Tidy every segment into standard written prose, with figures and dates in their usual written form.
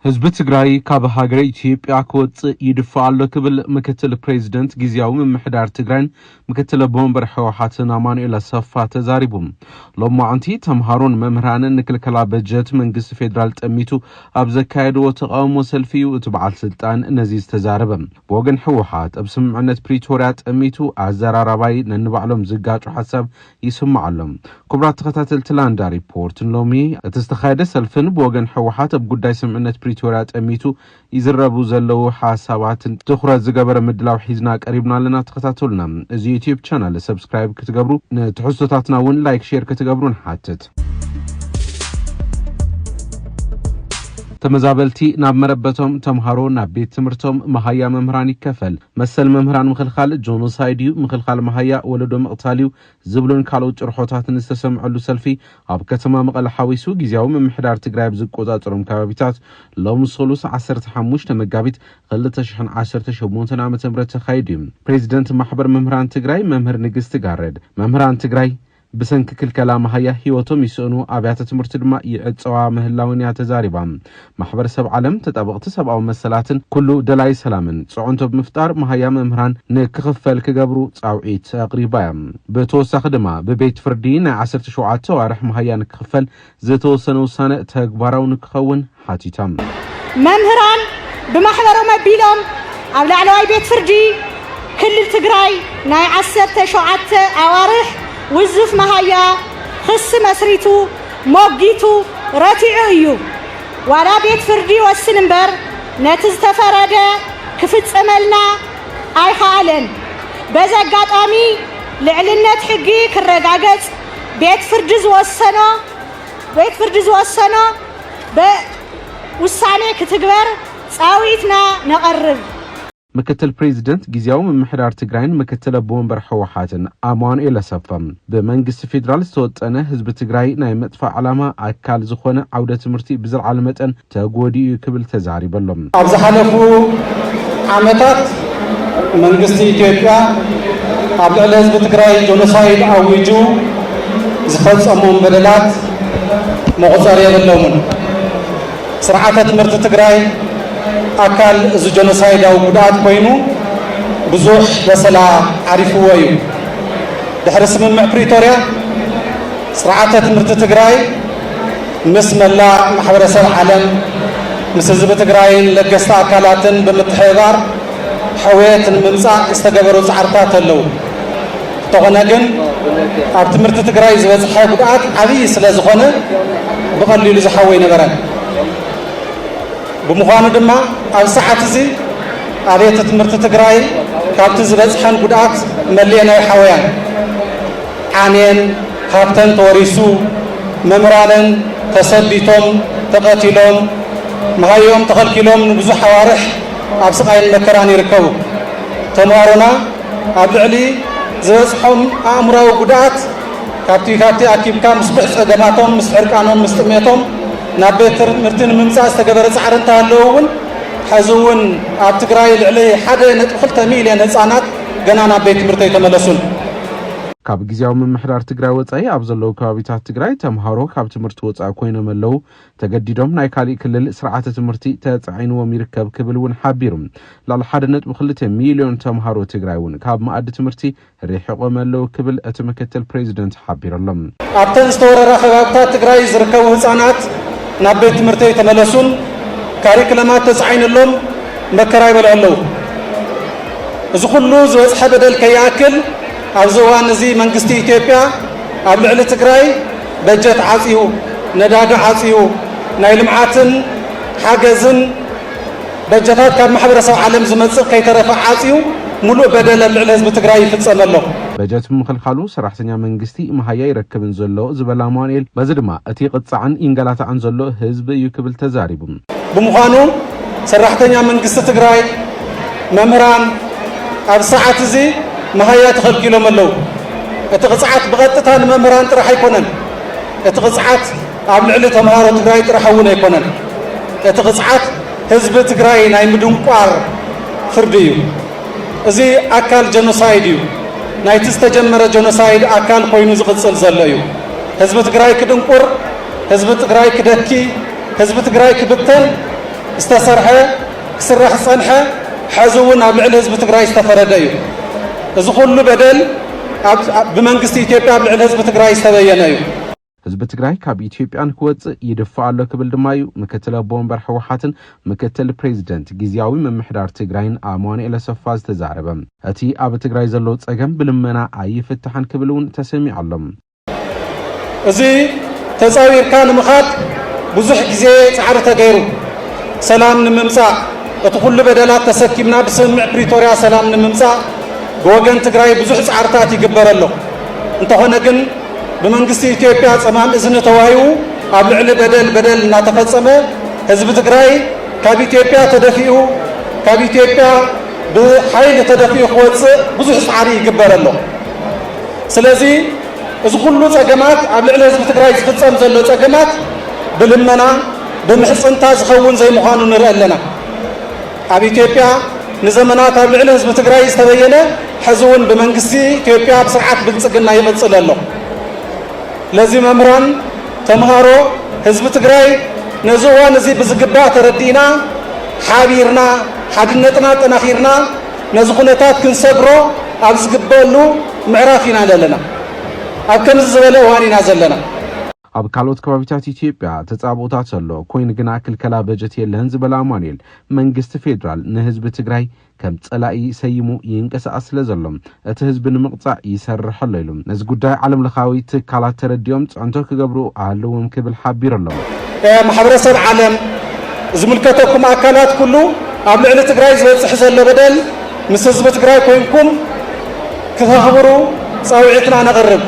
ህዝብ ትግራይ ካብ ሃገር ኢትዮጵያ ክወጽእ ይድፋኣሎ ክብል ምክትል ፕሬዝደንት ጊዜያዊ ምምሕዳር ትግራይን ምክትል ቦምበር ሕወሓትን አማኑኤል አሰፋ ተዛሪቡም ሎማዓንቲ ተምሃሮን መምህራንን ንክልከላ በጀት መንግስት ፌደራል ጠሚቱ ኣብ ዘካየድዎ ተቃውሞ ሰልፊ እትበዓል ስልጣን ነዚ ዝተዛረበ በወገን ሕወሓት ኣብ ስምምዕነት ፕሪቶሪያ ጠሚቱ ኣዘራራባይ ነንባዕሎም ዝጋጩ ሓሳብ ይስምዓሎም ክቡራት ተኸታተልቲ ላንዳ ሪፖርት ሎሚ እተስተኻየደ ሰልፍን በወገን ሕወሓት ኣብ ጉዳይ ስምምዕነት ፕሪቶሪያ ጠሚቱ ይዝረቡ ዘለው ሓሳባትን ትኹረት ዝገበረ ምድላው ሒዝና ቀሪብና ለና ተኸታተሉና እዚ ዩቲዩብ ቻናል ሰብስክራይብ ክትገብሩ ንትሕዝቶታትና ውን ላይክ ሼር ክትገብሩን ሓትት ተመዛበልቲ ናብ መረበቶም ተምሃሮ ናብ ቤት ትምህርቶም መሃያ መምህራን ይከፈል መሰል መምህራን ምኽልኻል ጆኖሳይድ ምኽልኻል መሃያ ወለዶ መቕታልዩ ዝብሉን ካልኦት ጭርሖታትን ዝተሰምዐሉ ሰልፊ ኣብ ከተማ መቐለ ሓዊሱ ጊዜያዊ ምምሕዳር ትግራይ ብዝቆጻጸሮም ከባቢታት ሎም ሰሉስ 15 መጋቢት 2018 ዓ.ም ተኻይዱ ፕሬዝደንት ማሕበር መምህራን ትግራይ መምህር ንግስቲ ጋረድ መምህራን ትግራይ بسنك كل كلام هيا هيوتهم يسأنوا أبيات تمرت الماء يعتصوا مهلاونيا تزاربا محبر سب علم تتابعت سبع مسلات كله دلاي سلامن صعنتو بمفتار مهيا ممهران نكخفل كجبرو تعويت قريبا بتوسخ دما ببيت فردين 10 شعات وارح مهيا نكخفل زيتو سنة تكبروا نكخون حاتيتام ممهران بمحبرو مبيلهم أو لعلواي بيت فردي كل التجراي ناي 10 شعات أوارح وزف مهايا خص مسريتو موجيتو راتعيو ولا بيت فردي والسنبر نتز تفرده كفت املنا اي خالن بزا قاطامي لعلنت حقي كرغاغص بيت فردز وسنو بوسانه كتغبر صاويتنا نقرب مكتل بريزيدنت ጊዜያዊ ምምሕዳር ትግራይን መከተለ ቦምበር ሕወሓትን አማኑኤል አሰፋ በመንግስት ፌደራል ዝተወጠነ ህዝብ ትግራይ ናይ መጥፋ ዓላማ አካል ዝኾነ ዓውደ ትምህርቲ ብዝልዓለ መጠን ተጎዲኡ ክብል ተዛሪበሎም ኣብ ዝሓለፉ ዓመታት መንግስት ኢትዮጵያ ኣብ ልዕሊ ህዝብ ትግራይ ጆኖሳይድ ኣውጁ ዝፈጸሞም በደላት መቑፀር የብሎምን ስርዓተ ትምህርቲ ትግራይ أكل إذا جنوسايد أو بدأت كوينو بزوح بسلا عرفوا ويو دحرس من بريتوريا سرعة تمرت تجراي مسم الله محور سر عالم مسزب تجراي لجست أكلات بمتحضر حويت المنزع استجبروا زعرتات اللو تغنجن أبتمرت تجراي زوج حي بدأت عبي سلازخانة بقليل زحوي نبرة بمخانو دما أو ساعات زي عليه تمرت تجراي كابت زبزحن بدأت ملينا حويان عنين كابتن توريسو ممرانن تسبيتهم تقاتلهم مهايوم تخلكلهم نبزو حوارح أبسقين مكراني ركبوا تمارنا أبلعلي زبزحهم أمراو بدأت كابتي أكيد كام مسبح قدماتهم مسحركانهم مستميتهم نابتر مرتين ممسا استقبر زعرن تهلوون حزون اب تግራይ ልዕሊ 1.2 ሚልዮን ህፃናት ገና ናብ ቤት ትምህርቲ የተመለሱን ካብ ጊዜያዊ ምምሕዳር ትግራይ ወጻኢ ኣብ ዘለው ከባቢታት ትግራይ ተምሃሮ ካብ ትምህርቲ ወጻኢ ኮይኖም ኣለው ተገዲዶም ናይ ካሊ ክልል ስርዓተ ትምህርቲ ተጻዒንዎም ይርከብ ክብልውን ሓቢሩም ላል 1.2 ሚልዮን ተምሃሮ ትግራይውን ካብ ማዕዲ ትምህርቲ ሪሕቆም ኣለው ክብል እቲ ምክትል ፕሬዝደንት ሓቢሮሎም ኣብተን ዝተወረራ ከባቢታት ትግራይ ዝርከቡ ህፃናት ናብ ቤት ትምህርቲ የተመለሱን ካሪክለማት ተጻዒንሎም መከራ ይበልዑ እዚ ኩሉ ዝበፅሐ በደል ከይኣክል ኣብ ዝዋን እዚ መንግስቲ ኢትዮጵያ ኣብ ልዕሊ ትግራይ በጀት ዓጽዩ ነዳዲ ዓጽዩ ናይ ልምዓትን ሓገዝን በጀታት ካብ ማሕበረሰብ ዓለም ዝመጽእ ከይተረፈ ዓጽዩ ሙሉእ በደል ኣብ ልዕሊ ህዝቢ ትግራይ ይፍጸም ኣሎ በጀት ምኽልኻሉ ሰራሕተኛ መንግስቲ መሃያ ይረክብን ዘሎ ዝበላ ማኑኤል በዚ ድማ እቲ ቅጻዕን ኢንገላታዕን ዘሎ ህዝቢ እዩ ክብል ተዛሪቡ ብምዃኑ ሰራሕተኛ መንግስቲ ትግራይ መምህራን ኣብ ሰዓት እዚ መሃያ ተኸልኪሎም ኣለው እቲ ቅጽዓት ብቐጥታ ንመምህራን ጥራሕ ኣይኮነን እቲ ቅጽዓት ኣብ ልዕሊ ተምሃሮ ትግራይ ጥራሕ እውን ኣይኮነን እቲ ቅጽዓት ህዝቢ ትግራይ ናይ ምድንቋር ፍርዲ እዩ እዚ ኣካል ጀኖሳይድ እዩ ናይቲ ዝተጀመረ ጀኖሳይድ ኣካል ኮይኑ ዝቕጽል ዘሎ እዩ ህዝቢ ትግራይ ክድንቁር ህዝቢ ትግራይ ክደኪ ህዝቢ ትግራይ ክብተን استسرحه كسرح صنحه حزون اب لعل حزب تግራይ استفرد እዩ እዚ ኩሉ በደል بمنግስቲ ኢትዮጵያ اب لعل حزب تግራይ ዝተበየነ እዩ ህዝቢ ትግራይ ካብ ኢትዮጵያን ክወጽእ ይደፋ ኣሎ ክብል ድማዩ ምክትል ቦምበር ሕወሓትን ምክትል ፕሬዝዳንት ግዚያዊ መምሕዳር ትግራይን አማኑኤል አሰፋ ዝተዛረበ እቲ ኣብ ትግራይ ዘሎ ጸገም ብልመና ኣይፍትሐን ክብሉን ተሰሚዕ ኣሎም እዚ ተጻዊርካ ንምኻድ ብዙሕ ግዜ ጻዕሪ ተገይሩ ሰላም ንምምጻእ እቲ ኩሉ በደላት ተሰኪምና ብስምዕ ፕሪቶሪያ ሰላም ንምምጻእ ብወገን ትግራይ ብዙሕ ጻዕርታት ይግበረሎ እንተኾነ ግን بمنግስቲ ኢትዮጵያ ጸማም እዝነ ተዋሂቡ ኣብ ልዕሊ በደል እናተፈጸመ ህዝቢ ትግራይ ካብ ኢትዮጵያ ተደፊኡ ካብ ኢትዮጵያ ብሓይሊ ተደፊኡ ክወጽእ ብዙሕ ጻዕሪ ይግበረሎ ስለዚ እዚ ኩሉ ጸገማት ኣብ ልዕሊ ህዝቢ ትግራይ ዝፍጸም ዘሎ ጸገማት ብልመና ብምሕጽንታ ዝኸውን ዘይምዃኑ ንርኢ ኣለና ኣብ ኢትዮጵያ ንዘመናት ኣብ ልዕሊ ህዝቢ ትግራይ ዝተበየነ ሕዚ እውን ብመንግስቲ ኢትዮጵያ ብስርዓት ብልጽግና ይቕጽል ኣሎ ለዚ መምራን ተምሃሮ ህዝብ ትግራይ ነዝዋን እዚ ብዝግባእ ተረዲና ሓቢርና ሓድነትና ጠናኺርና ነዚ ኩነታት ክንሰግሮ ኣብ ዝግበሉ ምዕራፍ ኢና ዘለና ኣብ ከምዚ ዝበለ እዋን ኢና ዘለና ኣብ ካልኦት ከባቢታት ኢትዮጵያ ተጻብኦታት ኣሎ ኮይን ግና ክልከላ በጀት የለን ዝበላ አማኑኤል መንግስቲ ፌደራል ንህዝብ ትግራይ ከም ጸላኢ ሰይሙ ይንቀሳቀስ ስለዘሎም እቲ ህዝብ ንምቅጻዕ ይሰርሕ ኣሎ ኢሎም ነዚ ጉዳይ ዓለም ለኻዊ ትካላት ተረዲዮም ጸንቶ ክገብሩ ኣለዎም ክብል ሓቢሮሎም ማሕበረሰብ ዓለም ዝምልከተኩም አካላት ኩሉ ኣብ ልዕሊ ትግራይ ዝበጽሕ ዘሎ በደል ምስ ህዝቢ ትግራይ ኮይንኩም ክተኽብሩ ጻውዒትና ነቕርብ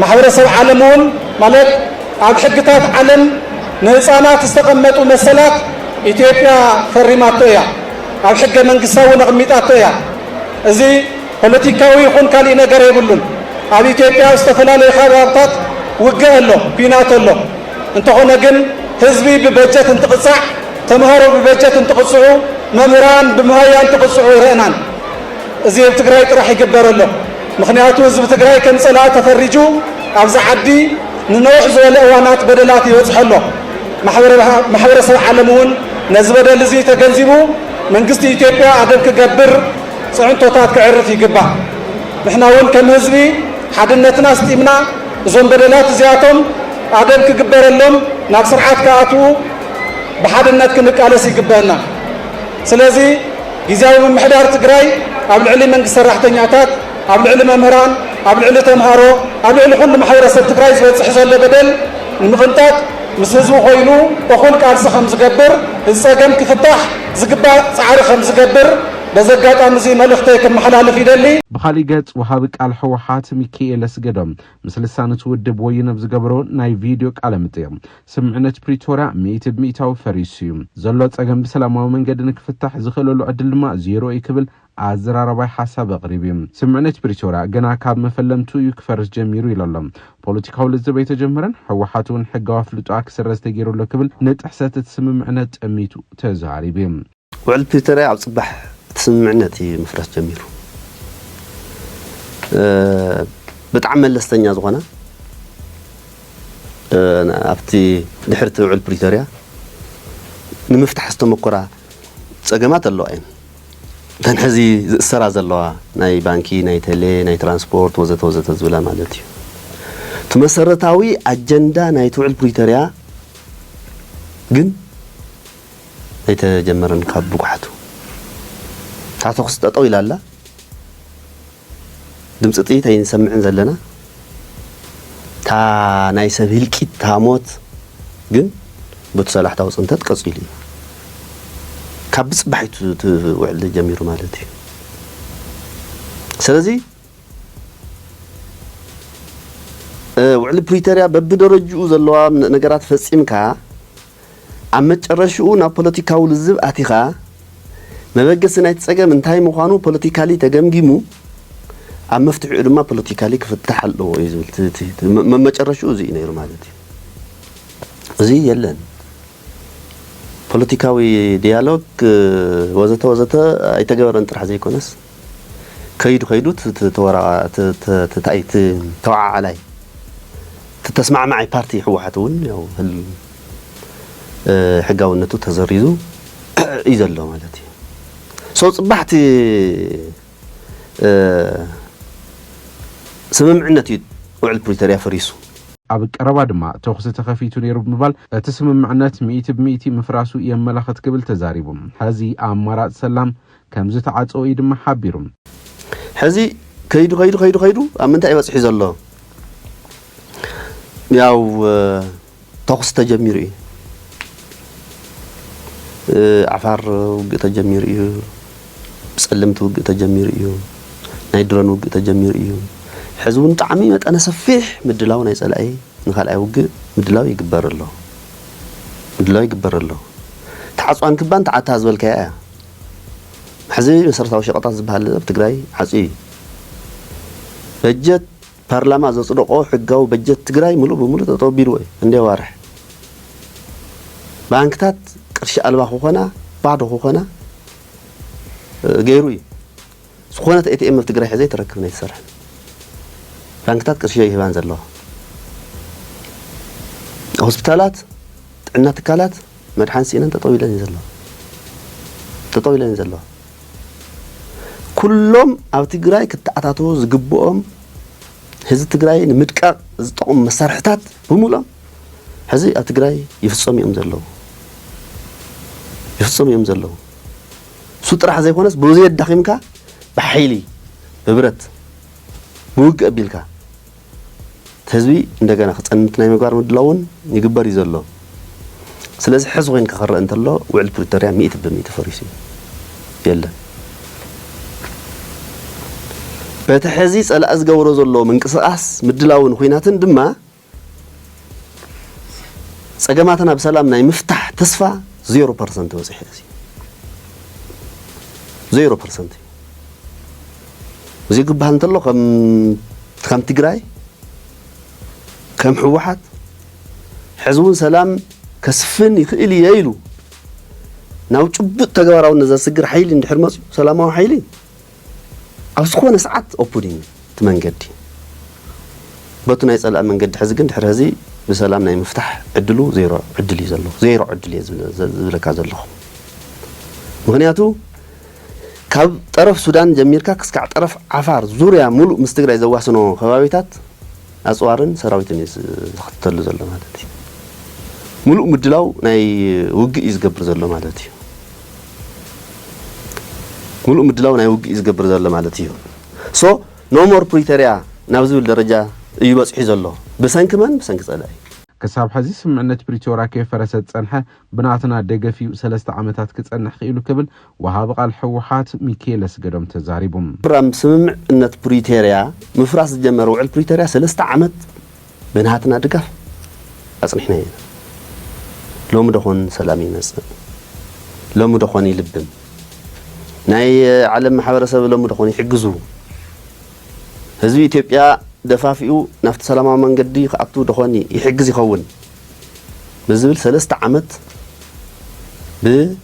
ማሕበረሰብ ዓለም እውን ማለት ኣብ ሕግታት ዓለም ንህፃናት ዝተቐመጡ መሰላት ኢትዮጵያ ፈሪማቶ እያ ኣብ ሕገ መንግስታዊ ነቕሚጣቶ እያ እዚ ፖለቲካዊ ይኹን ካልእ ነገር የብሉን ኣብ ኢትዮጵያ ዝተፈላለዩ ከባቢታት ውግእ ኣሎ ፒናት ኣሎ እንተኾነ ግን ህዝቢ ብበጀት እንትቕጻዕ ተምሃሮ ብበጀት እንትቕጽዑ መምህራን ብመሃያ እንትቕጽዑ ይረአናን እዚ ኣብ ትግራይ ጥራሕ ይግበር ኣሎ ምክንያቱ ህዝቢ ትግራይ ከም ጸላኢ ተፈሪጁ ኣብዚ ዓዲ ንነውሕ ዝበለ እዋናት በደላት ይበጽሕ ኣሎ ማሕበረሰብ ዓለም እውን ነዚ በደል እዚ ተገንዚቡ መንግስቲ ኢትዮጵያ ኣደብ ክገብር ጽዕንቶታት ክዕርፍ ይግባእ ንሕና እውን ከም ህዝቢ ሓድነትና ስጢምና እዞም በደላት እዚኣቶም ኣደብ ክግበረሎም ናብ ስርዓት ከኣትዉ ብሓድነት ክንቃለስ ይግበአና ስለዚ ጊዜያዊ ምምሕዳር ትግራይ ኣብ ልዕሊ መንግስቲ ሰራሕተኛታት ኣብ ልዕሊ መምህራን ኣብ ልዕሊ ተምሃሮ ኣብ ልዕሊ ኩሉ ማሕበረሰብ ትግራይ ዝበጽሕ ዘሎ በደል ንምቕንጣጥ ምስ ህዝቢ ኮይኑ እኹል ቃልሲ ከም ዝገብር ዝጸገም ክፍታሕ ዝግባእ ጻዕሪ ከም ዝገብር በዘጋጣሚ እዚ መልእኽተይ ከመሓላልፍ ይደሊ ብኻሊእ ገጽ ወሃቢ ቃል ሕወሓት ሚካኤል አስገዶም ምስ ልሳነ ውድብ ወይነ ዝገበሮ ናይ ቪድዮ ቃለ መጠይቅ ስምዕነት ፕሪቶሪያ 100% ፈሪሱ ዘሎ ጸገም ብሰላማዊ መንገዲ ንክፍታሕ ዝኽእለሉ ዕድል ድማ ዜሮ ይክብል አዘራራባይ ሐሳብ አቅሪቢም ስምዕነት ፕሪቶሪያ ገና ካብ መፈለምቱ ይክፈርስ ጀሚሩ ይላለም ፖለቲካው ለዘበ የተጀመረን ሕወሓቱን ሕጋዊ ፍልጧ ክስረዝ ተገይሩሎ ክብል ንጥሕሰት ስምምዕነት ጠሚቱ ተዛሪቢም ውዕል ፕሪቶሪያ ኣብ ጽባሕ ስምምዕነት ይምፍረስ ጀሚሩ በጣም መለስተኛ ዝኾነ ኣብቲ ድሕርቲ ውዕል ፕሪቶሪያ ንምፍታሕ ዝተመኮራ ጸገማት ኣለዋ እየን ተንሕዚ ዝእሰራ ዘለዋ ናይ ባንኪ ናይ ቴሌ ናይ ትራንስፖርት ወዘተ ወዘተ ዝብላ ማለት እዩ ተመሰረታዊ አጀንዳ ናይ ውዕል ፕሪቶሪያ ግን የተጀመረን ካብ ብጓሕቱ ታተኽስ ተጠው ይላላ ድምጽ ጥይት አይንሰምዕን ዘለና ታ ናይ ሰብ ህልቂት ታሞት ግን በተሰላሕታው ጽንተት ቀጽይሉ ካብ ጽባሕቱ ውዕል ጀሚሩ ማለት እዩ ስለዚ ውዕል ፕሪቶሪያ በብደረጃኡ ዘለዋ ነገራት ፈጺምካ ኣብ መጨረሻኡ ናብ ፖለቲካዊ ልዝብ ኣቲኻ መበገስ ናይ ጸገም እንታይ ምዃኑ ፖለቲካሊ ተገምጊሙ ኣብ መፍትሑ ድማ ፖለቲካሊ ክፍታሕ ኣለዎ ይዝብል መጨረሻኡ እዚ ነይሩ ማለት እዩ እዚ የለን ፖለቲካዊ ዲያሎግ ወዘተ ወዘተ አይተገበረን ጥራሕ ዘይኮነስ ከይዱ ተዋዓላይ ተስማዕማዕ ፓርቲ ሕወሓት እውን ያው حقاونته تزريزو يزلو مالتي سو صبحت سممعنتي وعلى بريتوريا فريسو أبك ربادما تأخذ تخفيت نيرو بمبال تسمم معنات مئة مفراسو يملاخت قبل تزاريبهم هذه أمارات سلام كم زتعات أو إيد محابيرهم هذه كيدو أمن تعيبس حيز الله ياو تأخذ تجميري عفار وقت تجميري سلمت وقت تجميري نايدران وقت تجميري حزون طعمي أنا سفيح مدلاو نايسال أي نخال أي وق مدلاو يكبر الله تعصوا عن كبان تعتاز بالكيا حزي مسرتاو شقطات زبال بتقراي حزي بجت برلمان زصدقو حقاو بجت تقراي ملو بملو تطبير وي اندي وارح بانكتات قرش ألبا خوخنا بعد خوخنا غيروي سخونة اي تي ام بتقراي حزي تركبنا يسرح بانكتات قرش يهبان زلو هوسبيتالات عندنا تكالات مدحان سينا تطويلين يزلو كلهم أو تجراي كتعطاتو زجبوهم هذا تجراي نمدكار زطعم مسارحتات بمولا هذا أتجراي يفصم يمزلو سطر حزي كونس بوزيد دخيمكا بحيلي ببرت بوق قبيلكا تهزبي እንደገና خصنتنا يمغار مدلاون يغبر يزلو ስለዚህ حزوين كخرا انت الله وعلى بريتوريا 100% فريسي يلا بتحزي صلا ازغورو زلو منقساس مدلاون خويناتن دما صقماتنا بسلام ناي مفتاح تسفا 0% وصح هذه 0% زي قبها انت الله كم تجراي كم حوحات حزون سلام كسفن يخيل يايلو ناو ጭብጥ ተገባራው ነዛ ስግር ኃይል እንድሕርመጽ ሰላማው ኃይል አስኮነ ሰዓት ኦፕኒንግ ትመንገዲ በቱና ይጸላ መንገዲ ሕዝግን ድሕረዚ በሰላም ናይ መፍታሕ ዕድሉ ዜሮ ዕድል ይዘሎ ዜሮ ዕድል ይዝለካ ዘለዎ ምክንያቱ ካብ ጠረፍ ሱዳን ጀሚርካ ክስካዕ ጠረፍ ዓፋር ዙርያ ሙሉ ምስ ትግራይ ዘዋስኖ ከባቢታት አጽዋርን ሰራዊትን ዝኽተሉ ዘሎ ማለት እዩ ሙሉ ምድላው ናይ ውግ ይዝገብር ዘሎ ማለት እዩ ሙሉ ምድላው ናይ ውግ ይዝገብር ዘሎ ማለት እዩ ሶ ኖ ሞር ፕሪቶሪያ ናብ ዝብል ደረጃ እዩ በጽሒ ዘሎ በሰንክመን በሰንክ ጸላይ كساب حزي سمعنت بريتورا كيف فرست صنحه بناتنا دغفيو 3 عامات كصنح خيلو كبل وهاب قال حوحات ميكيلس قدم تزاريبهم برام سمعنت بريتوريا مفراس جمروا على بريتوريا 3 عامات بناتنا دغف اصنحنا لوم دخون سلامي نس لوم دخون يلبم ناي عالم محبرسب لوم دخون يحجزو حزب ኢትዮጵያ دفافيو نفت سلامة من قدي خاطو دخوني يحجز يخون بزبل 3 عامات ب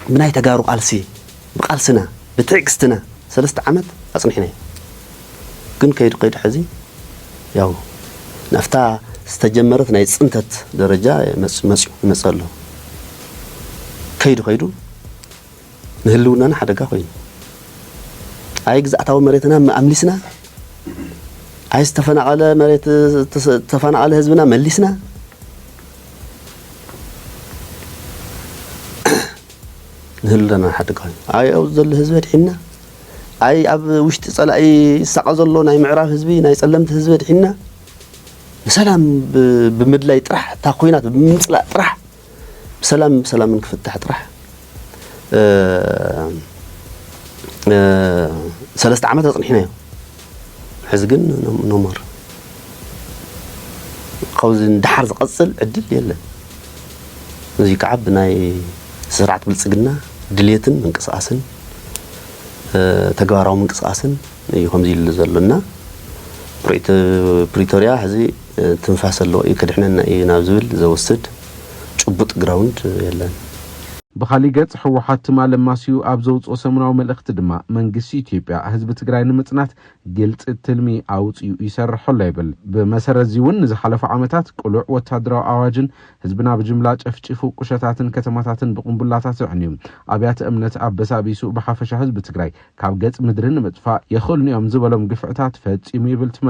بناي تجارو قالسي بقالسنا بتعكستنا 3 عامات اصنحنا كن كيد قيد حزي ياو نفتا استجمرت ناي صنتت درجه مسلو كيدو نهلونا حدقا خوين اي غزعتاو مريتنا امليسنا اي استفنقله مريت تفنقله حزبنا مليسنا نهلنا حدقا اي او زل حزب دحنا اي اب وشت صلاي سقزلو ناي معراف حزبي ناي صلمت حزب دحنا بسلام بمدلاي طرح تا خوينات بمصلا طرح بسلام نكفتح طرح 3 عامات صنحنا حزقن نمر قوز دحر زقصل عدل يلا زي كعب ناي سرعت بالصقنا دليتن منقصاسن تغواراو منقصاسن يخم زي لزلنا بريتوريا هذه تنفاس له يكدحنا ناب زبل زوسد ጭቡጥ ግራውንድ ያለን بخالي قص حوحات تمال ماسيو أبزوت وسمناو ملأخت دما منجسي إثيوبيا حزب تجري نمتنات قلت التلمي أوت يسرح الليبل بمسار زيون نز حلف عامتات قلوع وتدرى أواجن حزبنا بجملات أفتشفو قشتات كتماتات بقنبلاتات عنيم أبيات أمنة أبس أبيسو بحافش حزب تجري كاب قص مدرن مدفع يخلني أم زبلهم قفعتات فت يميبلت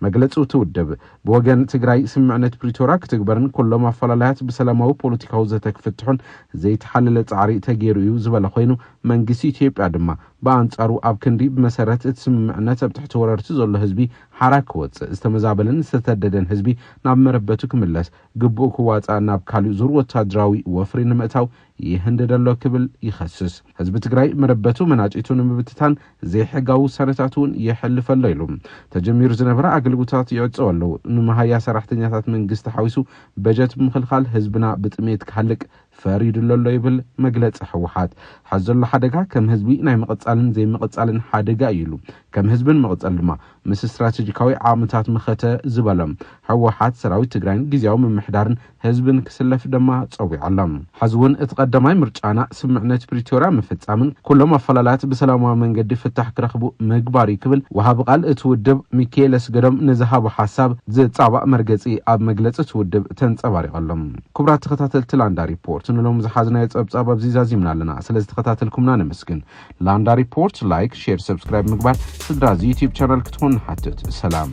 مجلس وتودب بوجن تجري سمعنة بريتوراك تكبرن كل ما فلالات بسلامو بوليتيكاو زتك فتحون زي تحللت عري تغيرو زبل خوينو منجسي إثيوبيا دما بانصارو اب كندي بمسارات تسمعنات بتحت وررت زله حزبي حراك وص استمزابلن ستددن حزبي ناب مربتو كملس ግቡእ ክዋጻ ናብ ካሊእ ዙር ወታደራዊ ወፍሪ ንምእታው ይህንደደሎ ክብል ይኸስስ ህዝብ ትግራይ መረበቱ መናጭቱን ምብትታን ዘይሕጋው ሰነታቱን ይሕልፈሎ ኢሉም ተጀሚሩ ዝነበረ አገልግሎታት ይወጽዋሉ ንመሃያ ሰራሕተኛታት መንግስት ሓዊሱ በጀት ምኽልኻል ህዝብና ብጥሜት ካልቅ ፈሪድሎ ይብል መግለጽ ህወሓት ሓዘሎ ሓደጋ ከም ህዝቢ ናይ መቀጻልን ዘይ መቀጻልን ሓደጋ ይሉ ከም ህዝብን መቀጻል ድማ ምስ ስትራቴጂካዊ ዓመታት መኸተ ዝበለም ህወሓት ሰራዊት ትግራይን ግዚያው ምምሕዳርን ህዝብን ክስለፍ ደማ ጸዊዓለም ሓዝውን እትቀደማይ ምርጫና ስምዕነት ፕሪቶሪያ መፈጻምን ኩሎም አፈላላት በሰላማዊ መንገድ ፍታሕ ክረኽቡ መግባሪ ክብል ወሃብ ቃል እትውድብ ሚካኤልስ ገደም ነዝሃቡ ሐሳብ ዝጻባ መርገጺ ኣብ መግለጽ እትውድብ ተንጸባሪቀለም ኩብራት ተኸታተልቲ ላንዳ ሪፖርት ንሎም ዝሓዝና የጸብጻብ ኣብዚ ዛዚምናለና ስለዚህ ተኸታተልኩምና ነመስግን ላንዳ ሪፖርት ላይክ ሼር ሰብስክራይብ ምግባር ስድራ ዩቲዩብ ቻናል ክትሆን ሐትት ሰላም